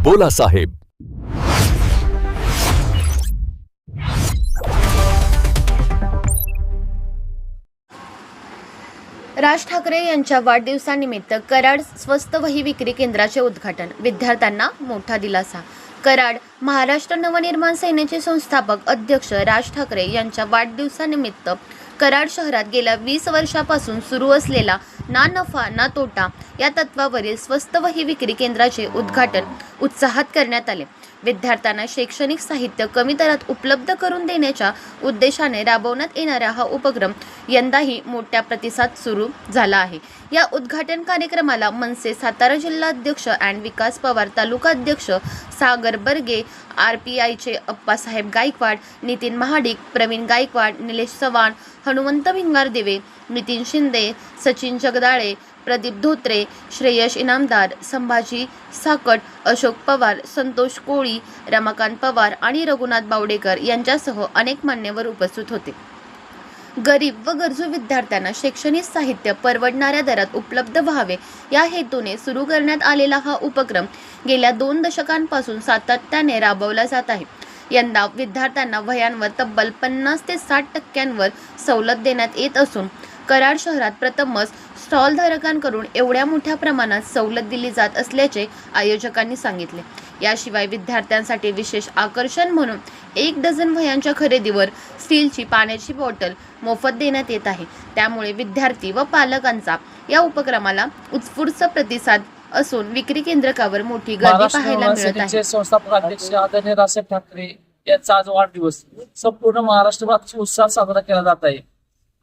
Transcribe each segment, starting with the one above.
बोला साहेब. राज ठाकरे यांच्या वाढदिवसानिमित्त कराड स्वस्त वही विक्री केंद्राचे उद्घाटन. विद्यार्थ्यांना मोठा दिलासा. कराड महाराष्ट्र नवनिर्माण सेनेचे संस्थापक अध्यक्ष राज ठाकरे यांच्या वाढदिवसानिमित्त कराड शहरात गेल्या 20 वर्षापासून सुरू असलेला ना नफा ना तोटा या तत्वावरील स्वस्त वही विक्री केंद्राचे उद्घाटन उत्साहात करण्यात आले. विद्यार्थ्यांना शैक्षणिक साहित्य कमी दरात उपलब्ध करून देण्याच्या उद्देशाने राबवण्यात येणारा हा उपक्रम यंदाही मोठ्या प्रतिसाद सुरू झाला आहे. या उद्घाटन कार्यक्रमाला मनसे सातारा जिल्हाध्यक्ष अँड विकास पवार, तालुका अध्यक्ष सागर बर्गे, RPIचे अप्पासाहेब गायकवाड, नितीन महाडिक, प्रवीण गायकवाड, निलेश चव्हाण, हनुमंत भिंगारदिवे, नितीन शिंदे, सचिन जगदाळे, प्रदीप धोत्रे, श्रेयश इनामदार, संभाजी साकट, अशोक पवार, संतोष कोळी, रमाकांत पवार आणि रघुनाथ बावडेकर यांच्यासह अनेक मान्यवर उपस्थित होते. गरीब व गरजू विद्यार्थ्यांना शैक्षणिक साहित्य परवडणाऱ्या दरात उपलब्ध व्हावे या हेतूने सुरू करण्यात आलेला हा उपक्रम गेल्या 2 दशकांपासून सातत्याने राबवला जात आहे. यंदा विद्यार्थ्यांना वह्यांवर तब्बल 50 ते 60% सवलत देण्यात येत असून कराड शहरात प्रथमच स्टॉलधारकांकडून एवढ्या मोठ्या प्रमाणात सवलत दिली जात असल्याचे आयोजकांनी सांगितले. याशिवाय विद्यार्थ्यांसाठी विशेष आकर्षण म्हणून 1 डझन वह्यांच्या खरेदीवर स्टीलची पाण्याची बॉटल मोफत देण्यात येत आहे. त्यामुळे विद्यार्थी व पालकांचा या उपक्रमाला उत्स्फूर्त प्रतिसाद असून विक्री केंद्रावर मोठी गर्दी पाहायला मिळत आहे. संस्थापक अध्यक्ष आदरणीय राजसाहेब ठाकरे यांचा आज वाढदिवस संपूर्ण महाराष्ट्रभरात उत्साहात साजरा केला जात आहे.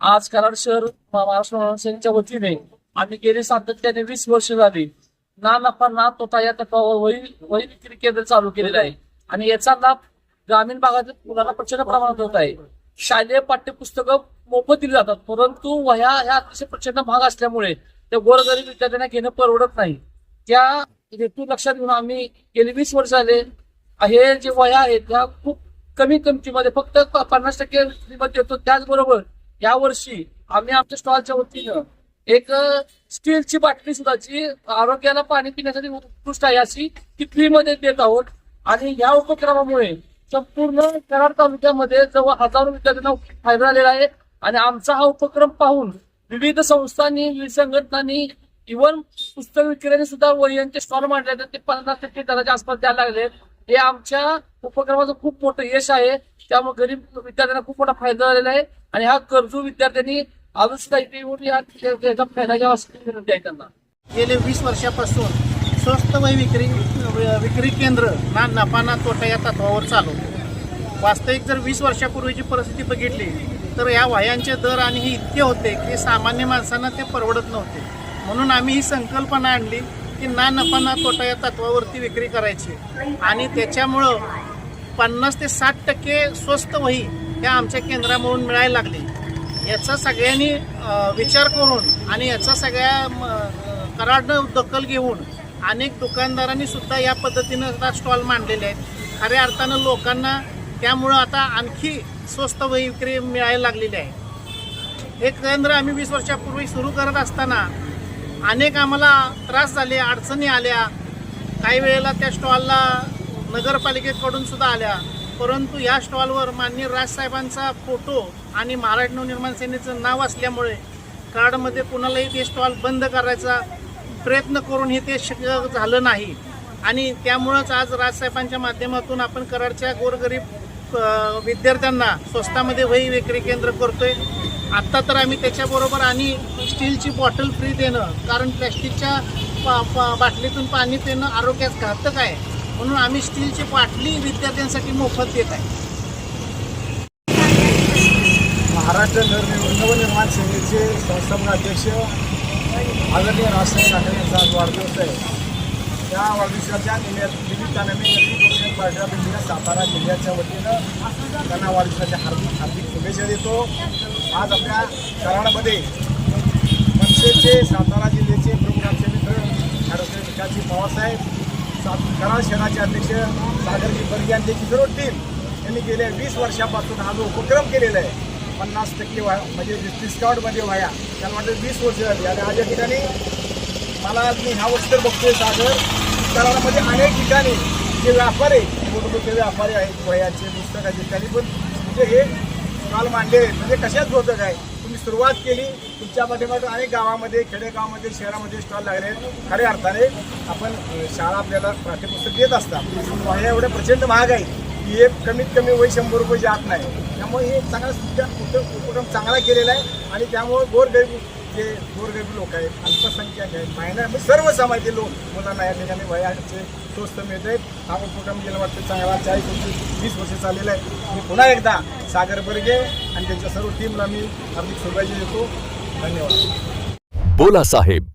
आज कराड शहर महाराष्ट्र नवनिर्माण सेनेच्या वतीने आम्ही गेले सातत्याने 20 वर्ष झाली ना नफा ना तोटा या तत्वावर वही विक्री केंद्र चालू केलेलं आहे आणि याचा लाभ ग्रामीण भागातील मुलांना प्रचंड प्रमाणात होत आहे. शालेय पाठ्यपुस्तकं मोफत दिली जातात, परंतु वह्या ह्या अतिशय प्रचंड महाग असल्यामुळे त्या गोरगरीब विद्यार्थ्यांना घेणं परवडत नाही. त्या हेतू लक्षात घेऊन आम्ही गेली 20 वर्ष झाले हे जे वह्या आहेत त्या खूप कमी किमतीमध्ये फक्त 50% किंमत देतो. त्याचबरोबर या वर्षी आम्ही आमच्या स्टॉलच्या वतीनं एक स्टीलची बाटली सुद्धा जी आरोग्याला पाणी पिण्यासाठी उत्कृष्ट आहे अशी ती फ्रीमध्ये देत आहोत. आणि या उपक्रमामुळे संपूर्ण कराड तालुक्यामध्ये जवळ हजारो विद्यार्थ्यांना फायदा झालेला आहे. आणि आमचा हा उपक्रम पाहून विविध संस्थांनी, विविध संघटनांनी, इव्हन पुस्तक विक्रेत्यांनी सुद्धा वह्यांचे स्टॉल मांडले तर ते 50% दराच्या आसपास द्यायला लागले. हे आमच्या उपक्रमाचं खूप मोठं यश आहे. त्यामुळे गरीब विद्यार्थ्यांना खूप मोठा फायदा झालेला आहे आणि हा गरजू विद्यार्थ्यांनी अजून सुद्धा इथे येऊन याचा फायदा घ्यावा असं विनंती आहे त्यांना. गेले 20 वर्षापासून स्वस्त वही विक्री केंद्र ना नफा ना तोटा या तत्वावर चालवतो. वास्तविक जर 20 वर्षापूर्वीची परिस्थिती बघितली तर या वह्यांचे दर आणि हे इतके होते की सामान्य माणसांना ते परवडत नव्हते. म्हणून आम्ही ही संकल्पना आणली की ना नफा ना तोटा या तत्वावरती विक्री करायची आणि त्याच्यामुळं 50 ते 60% स्वस्त वही ह्या आमच्या केंद्रामधून मिळायला लागली. याचा सगळ्यांनी विचार करून आणि याचा सगळ्या कराडनं दखल घेऊन अनेक दुकानदारांनी सुद्धा या पद्धतीनं स्टॉल मांडलेले आहेत. खऱ्या अर्थानं लोकांना त्यामुळं आता आणखी स्वस्त वही विक्री मिळायला लागलेली आहे. हे केंद्र आम्ही 20 वर्षापूर्वी सुरू करत असताना अनेक आम्हाला त्रास झाले, अडचणी आल्या. काही वेळेला त्या स्टॉलला नगरपालिकेकडून सुद्धा आल्या, परंतु या स्टॉलवर माननीय राजसाहेबांचा फोटो आणि महाराष्ट्र नवनिर्माण सेनेचं नाव असल्यामुळे कराडमध्ये कुणालाही ते स्टॉल बंद करायचा प्रयत्न करूनही ते शक्य झालं नाही. आणि त्यामुळंच आज राजसाहेबांच्या माध्यमातून आपण कराडच्या गोरगरीब विद्यार्थ्यांना स्वस्तामध्ये वही विक्री केंद्र करतोय. आत्ता तर आम्ही त्याच्याबरोबर आणि स्टीलची बॉटल फ्री देणं, कारण प्लॅस्टिकच्या बाटलीतून पाणी पिणं आरोग्यास घातक आहे, म्हणून आम्ही स्टीलची बाटली विद्यार्थ्यांसाठी मोफत देत आहे. महाराष्ट्र नवनिर्माण सेनेचे संस्थापक अध्यक्ष आदरणीय राजसाहेब ठाकरे यांचा आज वाढदिवस आहे. त्या वाढदिवसाच्या निमित्तानं मी Republican party of India Satara जिल्ह्याच्या वतीनं त्यांना वाढदिवसाच्या हार्दिक शुभेच्छा देतो. आज आपल्या कराडमध्ये मनसेचे सातारा जिल्ह्याचे प्रमुख आमचे मित्र ॲडव्होकेट विकासजी पवारसाहेब, कराड शहराचे अध्यक्ष सागरजी बर्गे यांची सर्व टीम यांनी गेल्या 20 वर्षापासून हा जो उपक्रम केलेला आहे 50% म्हणजे डिस्काउंटमध्ये व्हाया, त्याला वाटतं 20 वर्ष झाली. आणि आज या ठिकाणी मला मी ह्या वर्षी तर बघतोय सागर कराडामध्ये अनेक ठिकाणी जे व्यापारी मोठमोठे व्यापारी आहेत वह्यांचे पुस्तकाचे त्यांनी पण म्हणजे हे स्टॉल मांडले आहेत. म्हणजे कशाच होतं काय, तुम्ही सुरुवात केली, तुमच्या पाठीमागे अनेक गावामध्ये खेडेगावामध्ये शहरामध्ये स्टॉल लागले आहेत. खऱ्या अर्थाने आपण शाळा आपल्याला पाठ्यपुस्तक देत असतात, वह्या एवढ्या प्रचंड महाग आहे की एक कमीत कमी वय 100 रुपये जात नाही. त्यामुळे हे चांगला उपक्रम चांगला केलेला आहे आणि त्यामुळे गोरगरीब लोक आहेत, अल्पसंख्याक आहेत, महिला म्हणजे सर्व समाजातील लोक मुलांना या ठिकाणी वह्याचे स्वस्त मिळत आहेत. हा उपक्रम गेला वाटतं चांगला 40-20 वर्ष चाललेला आहे. मी पुन्हा एकदा सागर बर्गे आणि त्यांच्या सर्व टीमला मी हार्दिक शुभेच्छा देतो. धन्यवाद. बोला साहेब